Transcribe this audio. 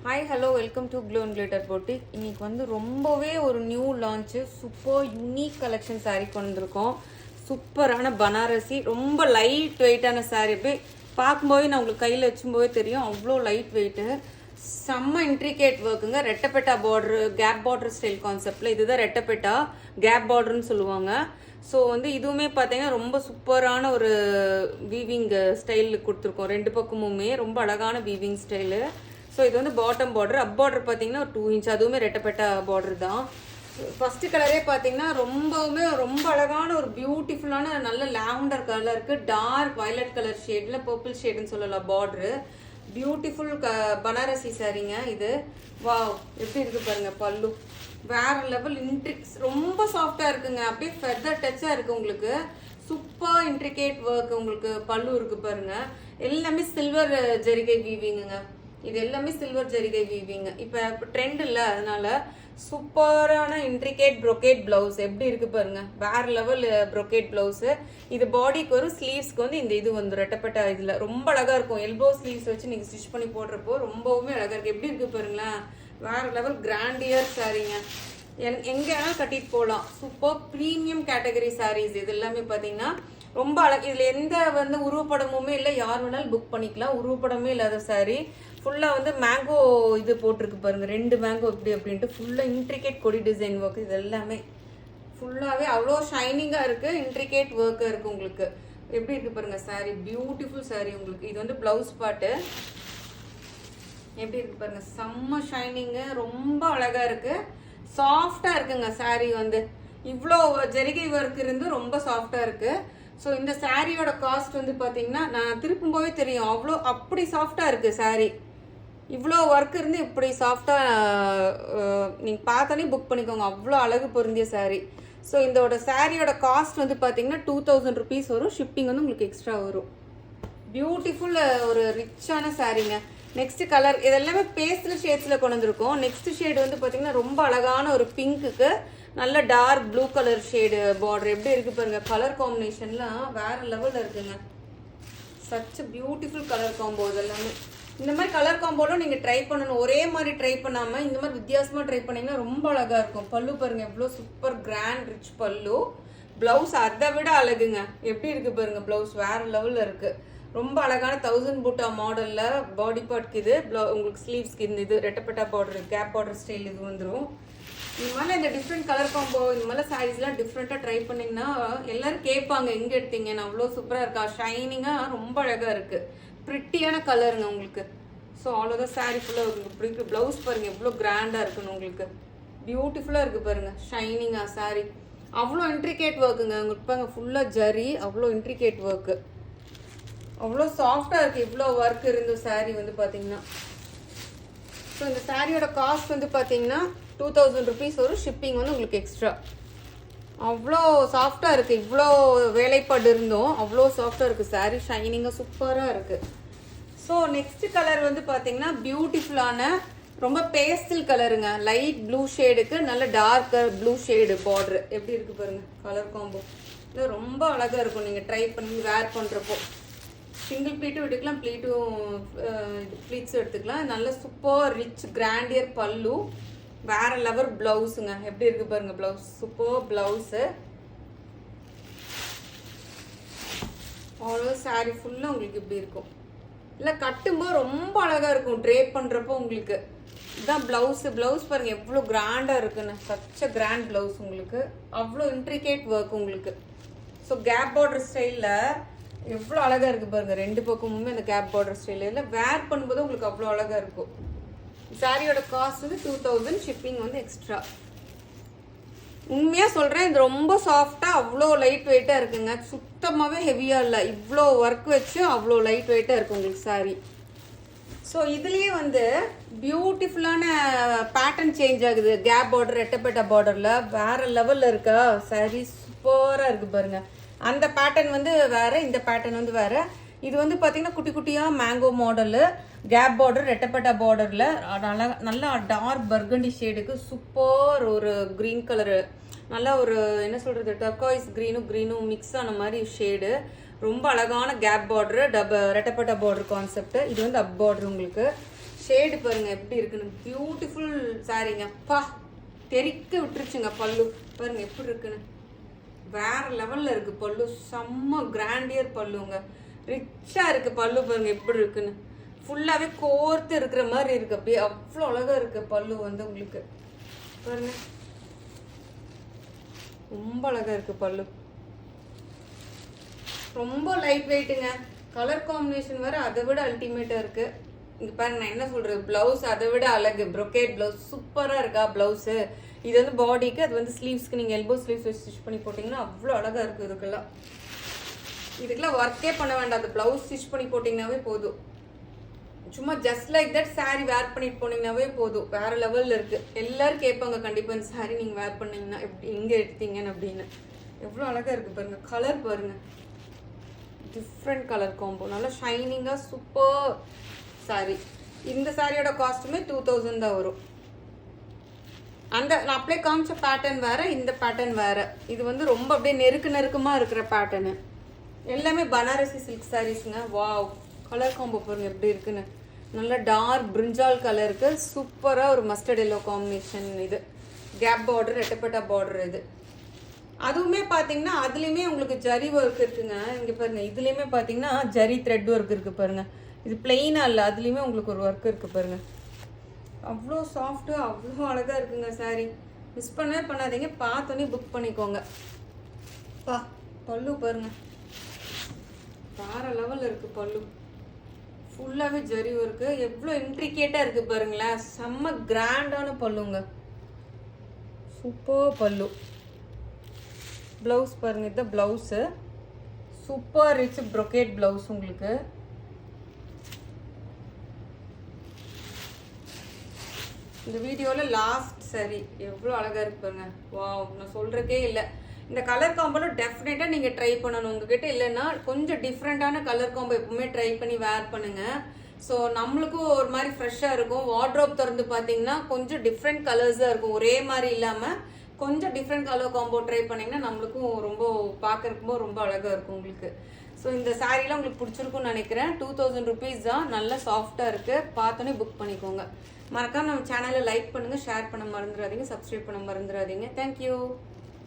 Hi hello welcome to glow and glitter boutique. இன்னைக்கு வந்து ரொம்பவே ஒரு new launch super unique collection saree கொண்டு வந்திருக்கோம். சூப்பரான பனாரசி ரொம்ப லைட் வெயிட்டான saree. போய் பார்க்கும்போது நான் உங்களுக்கு கையில் வச்சும்போதே தெரியும் அவ்வளோ லைட் வெயிட்டு. செம்ம இன்ட்ரிகேட் ஒர்க்குங்க. ரெட்டப்பெட்டா பார்டரு, கேப் பார்டர் ஸ்டைல் கான்செப்டில் இதுதான் ரெட்டப்பெட்டா கேப் பார்டர்னு சொல்லுவாங்க. ஸோ வந்து இதுவுமே பார்த்தீங்கன்னா ரொம்ப சூப்பரான ஒரு வீவிங் ஸ்டைலில் கொடுத்துருக்கோம். ரெண்டு பக்கமுமே ரொம்ப அழகான வீவிங் ஸ்டைலு. ஸோ இது வந்து பாட்டம் பார்டர், அப் பார்டர் பார்த்தீங்கன்னா ஒரு 2 இன்ச், அதுவுமே ரெட்டப்பெட்டா பார்டர் தான். ஃபஸ்ட்டு கலரே பார்த்தீங்கன்னா ரொம்ப அழகான ஒரு பியூட்டிஃபுல்லான நல்ல லாவெண்டர் கலருக்கு டார்க் வயலட் கலர் ஷேடில் பர்பிள் ஷேடுன்னு சொல்லலாம் பார்டரு. பியூட்டிஃபுல் பனாரசி சாரீங்க இது. வாவ், எப்படி இருக்கு பாருங்க பல்லு. வேற லெவல் இன்ட்ரிக்ஸ், ரொம்ப சாஃப்டாக இருக்குங்க. அப்படியே ஃபெதர் டச்சாக இருக்குது உங்களுக்கு. சூப்பர் இன்ட்ரிகேட் ஒர்க் உங்களுக்கு பல்லு இருக்கு பாருங்க. எல்லாமே சில்வர் ஜரிகை வீவிங்குங்க. இது எல்லாமே சில்வர் ஜரிகை வீவிங். இப்போ ட்ரெண்ட் இல்லை, அதனால சூப்பரான இன்ட்ரிகேட் ப்ரொக்கேட் பிளவுஸ் எப்படி இருக்கு பாருங்க. வேற லெவல் ப்ரொக்கேட் பிளவுஸ். இது பாடிக்கு வரும், ஸ்லீவ்ஸ்க்கு வந்து இந்த இது வந்து ரெட்டப்பட்ட இதுல ரொம்ப அழகா இருக்கும். எல்போ ஸ்லீவ்ஸ் வச்சு நீங்க ஸ்டிச் பண்ணி போடுறப்போ ரொம்பவுமே அழகா இருக்கு. எப்படி இருக்கு பாருங்களேன், வேற லெவல் கிராண்டியர் சாரீங்க. எங்க வேணாலும் கட்டிட்டு போகலாம். சூப்பர் ப்ரீமியம் கேட்டகரி சாரீஸ் இது எல்லாமே பார்த்தீங்கன்னா ரொம்ப அழகு. இதுல எந்த வந்து உருவப்படமுமே இல்லை, யார் வேணாலும் புக் பண்ணிக்கலாம். உருவப்படமே இல்லாத சாரீ. ஃபுல்லாக வந்து மேங்கோ இது போட்டிருக்கு பாருங்க, 2 மேங்கோ இப்படி அப்படின்ட்டு ஃபுல்லாக இன்ட்ரிகேட் கொடி டிசைன் ஒர்க். இது எல்லாமே ஃபுல்லாகவே அவ்வளோ ஷைனிங்காக இருக்குது, இன்ட்ரிகேட் ஒர்க்காக இருக்குது உங்களுக்கு. எப்படி இருக்குது பாருங்க சாரீ, பியூட்டிஃபுல் சாரீ உங்களுக்கு. இது வந்து ப்ளவுஸ் பார்ட்டு எப்படி இருக்குது பாருங்க, செம்ம ஷைனிங்கு, ரொம்ப அழகாக இருக்குது, சாஃப்டாக இருக்குங்க சாரீ. வந்து இவ்வளோ ஜரிகை ஒர்க் இருந்து ரொம்ப சாஃப்டாக இருக்குது. ஸோ இந்த சாரியோட காஸ்ட் வந்து பார்த்தீங்கன்னா நான் திருப்பும்போவே தெரியும் அவ்வளோ அப்படி சாஃப்டாக இருக்குது சாரீ. இவ்வளோ ஒர்க் இருந்து இப்படி சாஃப்டாக நீங்கள் பார்த்தாலே புக் பண்ணிக்கோங்க. அவ்வளோ அழகு பொருந்திய சாரீ. ஸோ இதோட சாரியோட காஸ்ட் வந்து பார்த்தீங்கன்னா 2000 rupees வரும். ஷிப்பிங் வந்து உங்களுக்கு எக்ஸ்ட்ரா வரும். பியூட்டிஃபுல் ஒரு ரிச்சான சாரீங்க. நெக்ஸ்ட் கலர் இதெல்லாமே பேஸ்டல் ஷேட்ஸில் கொண்டு வந்திருக்கோம். நெக்ஸ்ட் ஷேடு வந்து பார்த்தீங்கன்னா ரொம்ப அழகான ஒரு பிங்க்குக்கு நல்ல dark blue colour shade border. எப்படி இருக்கு பாருங்க, கலர் காம்பினேஷன்லாம் வேற லெவலில் இருக்குங்க. Such beautiful colour combo. இதெல்லாமே இந்த மாதிரி கலர் காம்போலாம் நீங்கள் ட்ரை பண்ணணும். ஒரே மாதிரி ட்ரை பண்ணாமல் இந்த மாதிரி வித்தியாசமாக ட்ரை பண்ணிங்கன்னா ரொம்ப அழகாக இருக்கும். பல்லு பாருங்க எவ்வளோ சூப்பர் கிராண்ட் ரிச் பல்லு. ப்ளவுஸ் அதை விட அழகுங்க. எப்படி இருக்கு பாருங்க, ப்ளவுஸ் வேற லெவலில் இருக்கு. ரொம்ப அழகான 1000 பூட்டா மாடலில் பாடி பார்ட்க்கு இது உங்களுக்கு ஸ்லீவ்ஸ்க்கு இந்த இது ரெட்டப்பட்டா பார்டர் கேப் பார்டர் ஸ்டைல் இது வந்துடும். இந்த மாதிரி இந்த டிஃப்ரெண்ட் கலர் காம்போ இந்த மாதிரி சாரீஸ்லாம் டிஃப்ரெண்ட்டாக ட்ரை பண்ணிங்கன்னா எல்லோரும் கேட்பாங்க எங்கே எடுத்தீங்கன்னு. அவ்வளோ சூப்பராக இருக்கா, ஷைனிங்காக ரொம்ப அழகாக இருக்குது. ப்ரிட்டியான கலருங்க உங்களுக்கு. ஸோ அவ்வளோதான் சாரீ ஃபுல்லாக உங்களுக்கு இப்படி ப்ளவுஸ் பாருங்கள் எவ்வளோ கிராண்டாக இருக்குன்னு உங்களுக்கு. பியூட்டிஃபுல்லாக இருக்குது பாருங்கள், ஷைனிங்காக சாரீ. அவ்வளோ இன்ட்ரிகேட் ஒர்க்குங்க உங்களுக்கு பாருங்க, ஃபுல்லாக ஜரி, அவ்வளோ இன்ட்ரிகேட் ஒர்க்கு, அவ்வளோ சாஃப்டாக இருக்குது. இவ்வளோ ஒர்க் இருந்து சாரீ வந்து பார்த்தீங்கன்னா. ஸோ இந்த சாரியோட காஸ்ட் வந்து பார்த்தீங்கன்னா 2000 rupees வரும். ஷிப்பிங் வந்து உங்களுக்கு எக்ஸ்ட்ரா. அவ்வளோ சாஃப்டாக இருக்குது. இவ்வளோ வேலைப்பாடு இருந்தும் அவ்வளோ சாஃப்டாக இருக்குது சாரீ. ஷைனிங்காக சூப்பராக இருக்குது. ஸோ நெக்ஸ்ட் கலர் வந்து பார்த்தீங்கன்னா பியூட்டிஃபுல்லான ரொம்ப பேஸ்டல் கலருங்க. லைட் ப்ளூ ஷேடுக்கு நல்ல டார்க்கர் ப்ளூ ஷேடு பார்டர். எப்படி இருக்குது பாருங்கள் கலர் காம்போ. இது ரொம்ப அழகாக இருக்கும். நீங்கள் ட்ரை பண்ணி வேர் பண்ணுறப்போ சிங்கிள் ப்ளீட்டும் எடுக்கலாம், ப்ளீட்ஸும் எடுத்துக்கலாம். நல்ல சூப்பர் ரிச் கிராண்டியர் பல்லு, வேற லெவல் பிளவுஸுங்க. எப்படி இருக்கு பாருங்க பிளவுஸ், சூப்பர் பிளவுஸு. அவ்வளோ சாரீ ஃபுல்லாக உங்களுக்கு இப்படி இருக்கும். இல்லை கட்டும்போது ரொம்ப அழகாக இருக்கும் ட்ரேப் பண்ணுறப்போ உங்களுக்கு. இதுதான் ப்ளவுஸு. ப்ளவுஸ் பாருங்கள் எவ்வளோ கிராண்டாக இருக்குன்னு. சச்ச கிராண்ட் ப்ளவுஸ் உங்களுக்கு. அவ்வளோ இன்ட்ரிகேட் ஒர்க் உங்களுக்கு. ஸோ கேப் பார்டர் ஸ்டைலில் எவ்வளோ அழகாக இருக்குது பாருங்கள். 2 பக்கமுமே அந்த கேப் பார்டர் ஸ்டைலில் இல்லை வேர் பண்ணும்போது உங்களுக்கு அவ்வளோ அழகாக இருக்கும். சாரியோட காஸ்ட் வந்து 2000, ஷிப்பிங் வந்து எக்ஸ்ட்ரா. உண்மையாக சொல்கிறேன், இது ரொம்ப சாஃப்டாக அவ்வளோ லைட் வெயிட்டாக இருக்குங்க. சுத்தமாகவே ஹெவியாக இல்லை. இவ்வளோ ஒர்க் வச்சு அவ்வளோ லைட் வெயிட்டாக இருக்குது உங்களுக்கு சாரி. ஸோ இதுலேயே வந்து பியூட்டிஃபுல்லான பேட்டர்ன் சேஞ்ச் ஆகுது. கேப் பார்டர் ரெட்டப்பேட்டா பார்டரில் வேற லெவலில் இருக்கா சாரி. சூப்பராக இருக்குது பாருங்கள். அந்த பேட்டர்ன் வந்து வேறு, இந்த பேட்டர்ன் வந்து வேறு. இது வந்து பார்த்தீங்கன்னா குட்டி குட்டியாக மேங்கோ மாடலு, கேப் பார்டர் ரெட்டப்பட்டா பார்டரில் நல்லா டார்க் பர்கண்டி ஷேடுக்கு சூப்பர் ஒரு க்ரீன் கலரு, நல்லா ஒரு என்ன சொல்கிறது டர்காய்ஸ் க்ரீனும் மிக்ஸ் ஆன மாதிரி ஷேடு. ரொம்ப அழகான கேப் பார்டரு ரெட்டப்பட்டா பார்டர் கான்செப்ட். இது வந்து அப் பார்டர் உங்களுக்கு. ஷேடு பாருங்க எப்படி இருக்குன்னு. பியூட்டிஃபுல் சாரீங்க. அப்பா தெறிக்க விட்டுருச்சுங்க பல்லு பாருங்க எப்படி இருக்குன்னு. வேற லெவல்ல இருக்கு பல்லு. செம்ம கிராண்டியர் பல்லுங்க. ரிச்சா இருக்கு பல்லு பாருங்க எப்படி இருக்குன்னு. ஃபுல்லாவே கோர்த்து இருக்கிற மாதிரி இருக்கு. அப்படியே அவ்வளோ அழகா இருக்கு பல்லு வந்து உங்களுக்கு பாருங்க. ரொம்ப அழகா இருக்கு பல்லு. ரொம்ப லைட் வெயிட்டுங்க. கலர் காம்பினேஷன் வேற அதை விட அல்டிமேட்டா இருக்கு. இங்க பாருங்க நான் என்ன சொல்றது, பிளவுஸ் அதை விட அழகு. ப்ரொக்கேட் பிளவுஸ் சூப்பரா இருக்கா பிளவுஸ். இது வந்து பாடிக்கு, அது வந்து ஸ்லீவ்ஸ்க்கு நீங்க எல்போ ஸ்லீவ்ஸ் ஸ்டிச் பண்ணி போட்டீங்கன்னா அவ்வளோ அழகா இருக்கு. இதுக்கெல்லாம் ஒர்க்கே பண்ண வேண்டாம். அது பிளவுஸ் ஸ்டிச் பண்ணி போட்டீங்கன்னாவே போதும். சும்மா ஜஸ்ட் லைக் தட் சாரி வேர் பண்ணிட்டு போனீங்கன்னாவே போதும். வேற லெவல்ல இருக்கு. எல்லாரும் கேட்பாங்க கண்டிப்பா இந்த சாரி நீங்க வேர் பண்ணீங்கன்னா எப்படி எங்க எடுத்தீங்கன்னு அப்படின்னு. எவ்வளோ அழகா இருக்கு பாருங்க. கலர் பாருங்க, டிஃப்ரெண்ட் கலர் காம்போ, நல்லா ஷைனிங்கா சூப்பர் சாரி. இந்த சாரியோட காஸ்ட்டுமே 2000 தான் வரும். அந்த நான் அப்படியே காமிச்ச பேட்டர்ன் வேற, இந்த பேட்டர்ன் வேற. இது வந்து ரொம்ப அப்படியே நெருக்கமா இருக்கிற பேட்டர்னு. எல்லாமே பனாரசி சில்க் சாரீஸ்ங்க. வாவ், கலர் காம்போ பாருங்க எப்படி இருக்குன்னு. நல்ல டார்க் பிரிஞ்சால் கலருக்கு சூப்பரா ஒரு மஸ்டர்ட் எல்லோ காம்பினேஷன். இது கேப் பார்டர், ரெட்டப்பட்டா பார்டர். இது அதுவுமே பாத்தீங்கன்னா அதுலயுமே உங்களுக்கு ஜரி ஒர்க் இருக்குங்க. இங்க பாருங்க, இதுலயுமே பாத்தீங்கன்னா ஜரி த்ரெட் ஒர்க் இருக்கு பாருங்க. இது பிளெயினா இல்ல, அதுலயுமே உங்களுக்கு ஒரு ஒர்க் இருக்கு பாருங்க. அவ்வளோ சாஃப்ட், அவ்வளோ அழகா இருக்குங்க சாரி. மிஸ் பண்ணவே பண்ணாதீங்க, பார்த்தோன்னே புக் பண்ணிக்கோங்க. பல்லு பாருங்க, வேற லெவல்ல இருக்கு பல்லு. ஃபுல்லாவே ஜரி ஒர்க்கு, எவ்வளோ இன்ட்ரிகேட்டா இருக்கு பாருங்களேன். செம்ம கிராண்டான பல்லுங்க, சூப்பர் பல்லு. பிளவுஸ் பாருங்க, இதுதான் blouse. Super rich brocade blouse உங்களுக்கு. இந்த வீடியோவில் லாஸ்ட் சரி எவ்வளோ அழகாக இருக்கு பாருங்க. வாவ், நான் சொல்கிறக்கே இல்லை. இந்த கலர் காம்போல டெஃபினட்டாக நீங்கள் ட்ரை பண்ணணும். உங்ககிட்ட இல்லைன்னா கொஞ்சம் டிஃப்ரெண்ட்டான கலர் காம்போ எப்பவுமே ட்ரை பண்ணி வேர் பண்ணுங்கள். ஸோ நம்மளுக்கும் ஒரு மாதிரி ஃப்ரெஷ்ஷாக இருக்கும். வார்ட்ரோப் திறந்து பார்த்தீங்கன்னா கொஞ்சம் டிஃப்ரெண்ட் கலர்ஸாக இருக்கும். ஒரே மாதிரி இல்லாமல் கொஞ்சம் டிஃப்ரெண்ட் கலர் காம்போ ட்ரை பண்ணிங்கன்னா நம்மளுக்கும் ரொம்ப பார்க்குறக்கும் ரொம்ப அழகாக இருக்கும் உங்களுக்கு. ஸோ இந்த சாரீலாம் உங்களுக்கு பிடிச்சிருக்கும்னு நினைக்கிறேன். 2000 rupees தான். நல்லா சாஃப்டாக இருக்குது. பார்த்தோன்னே புக் பண்ணிக்கோங்க. மறக்காம நம்ம சேனலை லைக் பண்ணுங்கள், ஷேர் பண்ண மறந்துடாதீங்க, சப்ஸ்கிரைப் பண்ண மறந்துடாதீங்க. தேங்க்யூ.